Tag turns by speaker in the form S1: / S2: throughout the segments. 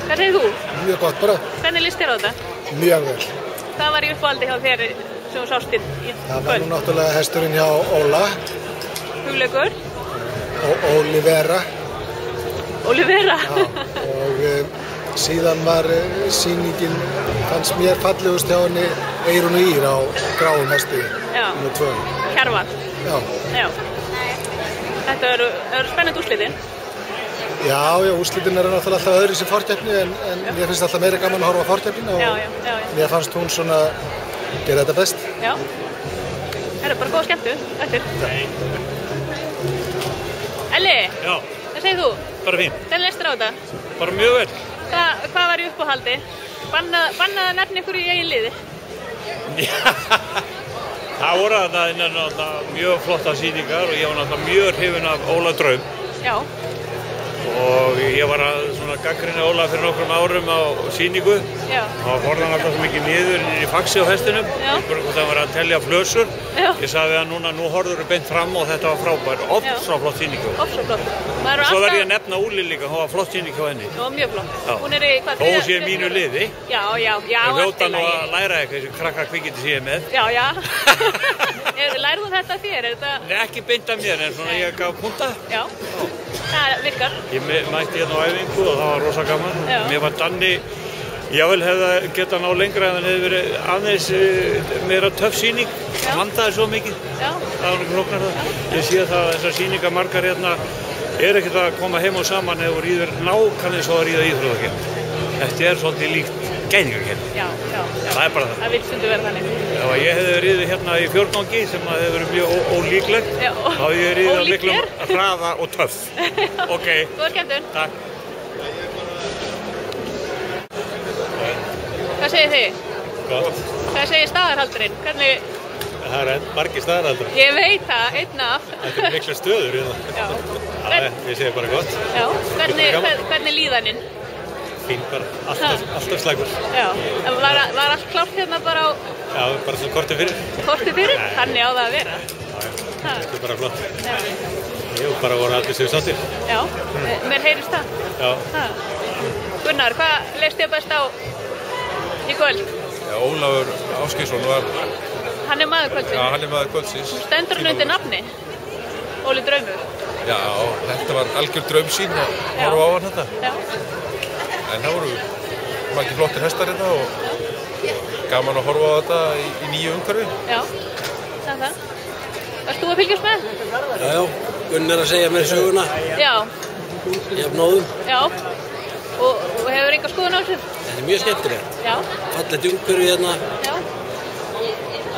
S1: Hvað segir þú?
S2: Mjög gott bara.
S1: Hvernig líst þér á þetta?
S2: Mjög vel.
S1: Hvað var í uppáhaldi hjá þér sem þú sást í
S2: Það var nú náttúrulega hesturinn hjá Óla.
S1: Hugleikur.
S2: Olivera.
S1: Olivera.
S2: Já, og síðan var sýningin, fannst mér fallegust hjá henni Eyrún og Ír á gráum hesti.
S1: Já.
S2: Nr. 2.
S1: Kjarval.
S2: Já.
S1: Já. Þetta eru spennandi úrslitin.
S2: Já, úrslitin eru náttúrulega alltaf öðru sem forkeppni en mér finnst alltaf meira gaman að horfa á forkeppnina og mér fannst hún svona gera þetta best.
S1: Já. Það eru bara góð skemmtu eftir. Elli,
S3: Já.
S1: Hvað segir þú?
S3: Bara fín.
S1: Hvernig leist þér á þetta?
S3: Bara mjög vel.
S1: Hvað var í uppáhaldi? Bannað að nefna ykkur í eigin liði?
S3: Það voru þarna mjög flotta sýningar og ég var náttúrulega mjög hrifinn af Óla Draum.
S1: Já.
S3: Og ég var að gagnrýna Óla fyrir nokkrum árum á sýningu.
S1: Já.
S3: Og horfði hann alltaf svo mikið niður í faxi á hestinum.
S1: Já.
S3: Hvort það var að telja flösur.
S1: Já.
S3: Ég sagði við hann núna, nú horfður þú beint fram og þetta var frábær. Ofsa flott sýningu.
S1: Ofsa flott.
S3: Svo verð ég að nefna Úli líka, hún var flott sýning hjá henni.
S1: Já, mjög flott.
S3: Já.
S1: Hún í hvað?
S3: Þó sé mínu liði.
S1: Já.
S3: Ég hljóta nú að læra eitthvað sem krakkar kvikindi sé ég með.
S1: Já. Lærðu þú þetta þér?
S3: Nei, ekki beint af mér, en svona ég gaf punta.
S1: Já. Það virkar.
S3: Ég mætti hérna á æfingu og það var rosa gaman.
S1: Já.
S3: Mér var Danni, ég vil geta ná lengra ef hann hefði verið aðeins meira töff sýning. Hann vandaði svo mikið.
S1: Já.
S3: Það var nokkuð flóknar það. Ég sé það að þessar sýningar margar hérna ekkert að koma heim og saman ef þú ríður nákvæmlega svo að ríða íþróttakeppni. Þetta svolítið líkt gæðingakeppni.
S1: Já.
S3: Það er bara það.
S1: Það vill stundu vera þannig.
S3: Ef ég hefði riðið hérna í fjórgangi sem hefði verið mjög ólíklegt, þá hefði ég riðið á miklum hraða og töff. Ok.
S1: Góða skemmtun.
S3: Takk.
S1: Hvað segir þið?
S4: Gott.
S1: Hvað segir staðarhaldurinn? Hvernig?
S4: Það margir staðarhaldur.
S1: Ég veit það, einn af.
S4: Þetta mikla stöður hérna.
S1: Já.
S4: Ég segi bara gott.
S1: Já. Hvernig líðaninn?
S4: Fín bara, alltaf slagur.
S1: Já. Var allt klárt hérna bara á?
S4: Já, bara svona kortið fyrir.
S1: Kortið fyrir? Þannig á það að vera.
S4: Þetta er bara flott. Jú, bara voru allir sér sáttir.
S1: Já, mér heyrist það.
S4: Já.
S1: Gunnar, hvað leist þér best á í kvöld?
S5: Já, Ólafur Ásgeirsson var...
S1: Hann er maður kvöldsins.
S5: Já, hann er maður kvöldsins.
S1: Stendur hann undir nafni? Óli Draumur.
S5: Já, þetta var algjör draumsýn að horfa á hann þetta.
S1: Já.
S5: En það voru margir flottir hestar hérna og gaman að horfa á þetta í nýju umhverfi.
S1: Já, það er það. Varst þú að fylgjast með?
S6: Já, Gunnar að segja mér söguna.
S1: Já.
S6: Jafnóðum.
S1: Já. Og hefur enga skoðun á þessu?
S6: Þetta er mjög skemmtilegt.
S1: Já.
S6: Fallegt umhverfi hérna.
S1: Já.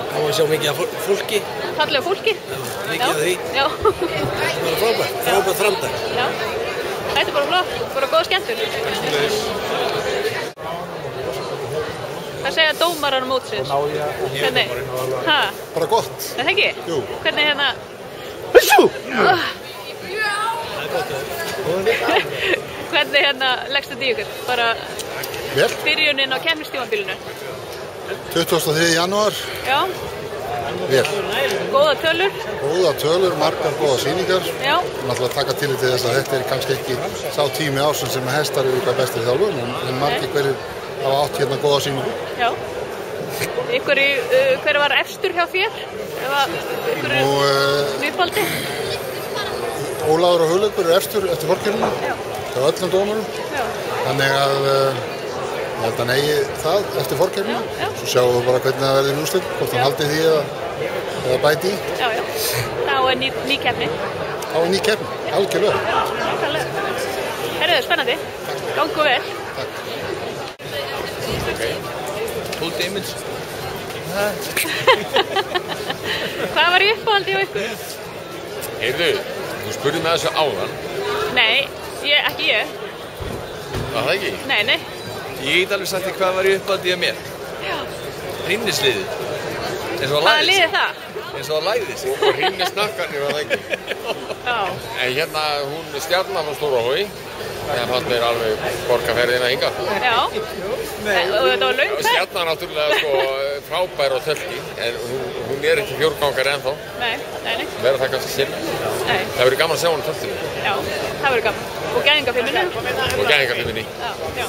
S6: Það var að sjá mikið af fólki.
S1: Fallega fólki?
S6: Já, mikið af því.
S1: Já.
S6: Þetta er bara frábært framtak.
S1: Já. Þetta er bara flott, bara góð skemmtun. Hvað segja dómarar mótsins? Hvernig?
S2: Bara gott.
S1: Er það ekki?
S2: Jú.
S1: Hvernig hérna? Hvernig hérna leggst þetta í ykkur? Bara byrjunin á keppnistímabilinu?
S2: 23. janúar.
S1: Já.
S2: Vel.
S1: Góða tölur?
S2: Góða tölur, margar góða sýningar.
S1: Já.
S2: Náttúrulega taka tillit til þess að þetta er kannski ekki sá tími ársins sem hestar eru hvað bestið þjálfur, en margir hverjir hafa átt hérna góða sýningu.
S1: Já. Hver var efstur hjá þér? Nýfaldi?
S2: Ólafur og Hugleikur eru efstur eftir forkeppnina. Það var öllum dómurum.
S1: Já.
S2: Þannig að ég held að eigi það eftir forkeppnina. Svo sjáum við bara hvernig það verður í úrslit, hvort hann haldi því eða bæti í.
S1: Já. Þá er ný keppni.
S2: Þá er ný keppni, algjörlega.
S1: Herðu, spennandi. Gangu vel.
S2: Takk.
S5: Full damage.
S1: Hvað var í uppáhaldi á ykkur?
S5: Heyrðu, þú spurði með þessu áðan.
S1: Nei, ekki ég.
S5: Var það ekki?
S1: Nei.
S5: Ég get alveg sagt því hvað var í uppáhaldi af mér.
S1: Já.
S5: Hrynnisliðið.
S1: Hvaða lið er það?
S5: Eins og það læði sig. Og hrynnisnakkarnir var það ekki.
S1: Já.
S5: En hérna, hún Stjarnan frá Stórahói. Það fannst mér alveg borgarferðina hingað.
S1: Já. Og þetta var löng ferð?
S5: Stjarnan náttúrulega frábær og tölki, en hún er ekki fjórgangar ennþá.
S1: Nei.
S5: Verður það kannski sinna.
S1: Nei.
S5: Það verður gaman að sjá hún töltinu.
S1: Já, það verður gaman. Og gæðingarfilminni?
S5: Og gæðingarfilminni.
S1: Já.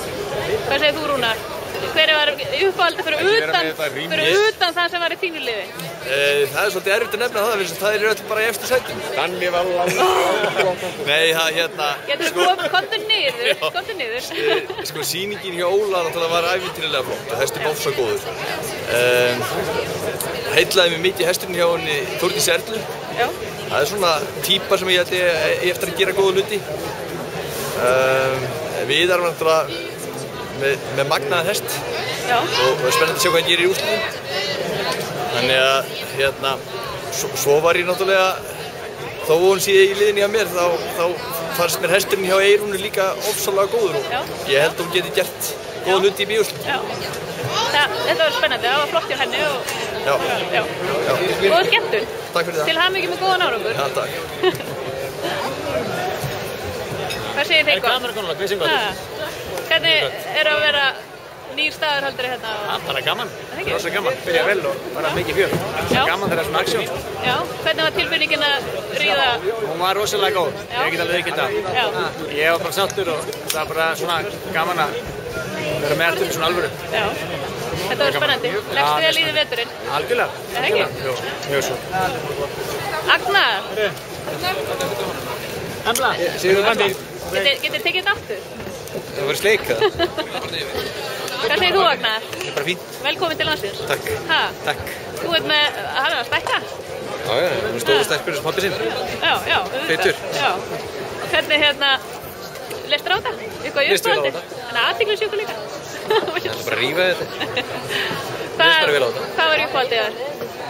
S1: Hvað segir þú, Rúnar? Hver var uppáhaldið fyrir utan það sem var í þínu liði?
S7: Það er svolítið erfitt að nefna það, það eru öll bara í efstu sætum.
S8: Danni var
S7: Nei, það hérna...
S1: Getur þú komið niður?
S7: Sko, sýningin hjá Óla náttúrulega var ævintýralega flott og hestur báfsa góður. Heillaði mig mikið hesturinn hjá henni Þórdísi Erlu.
S1: Já.
S7: Það er svona típa sem ég held ég eftir að gera góða hluti. Við erum náttúrulega með magnaðan hest og spennandi að sjá hvað hann gerir í úrslitum. Þannig að hérna, svo var ég náttúrulega, þó hún sé í liðinni hjá mér, þá fannst mér hesturinn hjá Eyrúnu líka ofsalega góður og ég held að hún geti gert góða hluti í bíúrslitum.
S1: Þetta var spennandi, það var flott hjá henni og góða skemmtun.
S7: Takk fyrir það.
S1: Til hamingju með góðan árangur.
S7: Já, takk.
S1: Hvað segir þið gott?
S8: Kamerakona, hvað segir gott?
S1: Hvernig er að vera nýr staður heldur hérna?
S8: Bara gaman, rosa gaman. Byrja vel og bara mikið fjör. Gaman þegar svona aksjón.
S1: Já, hvernig var tilfinningin að ríða?
S8: Hún var rosalega góð, ég get alveg viðurkennt það. Ég var bara sáttur og það var bara svona gaman að vera með eftir svona alvöru.
S1: Já, þetta var spennandi. Leggstu þið að líði veturinn?
S8: Algjörlega.
S1: Það ekki?
S8: Jú, mjög svo.
S1: Agnar?
S8: Embla, Sigur Bandi.
S1: Getið tekið þetta aftur?
S7: Það var sleik það.
S1: Hvað segir þú, Agnar?
S7: Það er bara fínt.
S1: Velkomin til landsins.
S7: Takk. Takk.
S1: Þú ert með, hann er að stækka?
S7: Já, hún stóð sterkur sem pappi sinn.
S1: Já,
S7: Feitur.
S1: Já. Hvernig leist þér á þetta? Eitthvað í uppáhaldi? Þannig að athyglisjúkur líka.
S7: Það er bara að rífa þetta. Leist bara vel á þetta.
S1: Hvað var í uppáhaldið þar?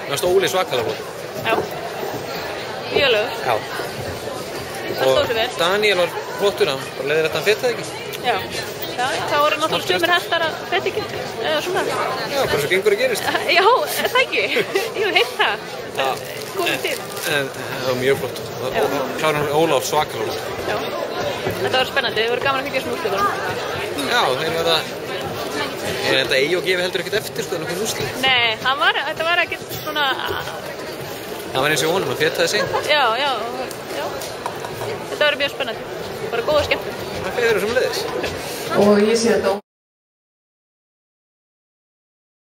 S7: Það var Óli svakalega flott.
S1: Já. Mjög
S7: Já.
S1: Það stóð sér vel.
S7: Daniel var flottur, hann bara leiðir þetta hann fetaði ekki.
S1: Já, það voru náttúrulega sumir hestar að feta ekki, eða svona.
S7: Já, bara svo gengur að gerist.
S1: Já, það ekki. Ég hef heyrt það. Komið til.
S7: En það var mjög flott. Kláran Ólaf svakalega flott.
S1: Já, þetta var spennandi. Þið voru gaman að fylgja svona úrslitunum.
S7: Já, þeir verða... Ég held að Eyjó gefi heldur ekkert eftir, sko, nokkuð úrslit.
S1: Nei, þetta var ekkert svona...
S7: Það var eins og honum, hann fetaði seint.
S1: Já. Þetta var mjög spennandi. Bara góða skemmtun.
S7: Það fyrir þér sem leiðis.
S9: Og ég sé þetta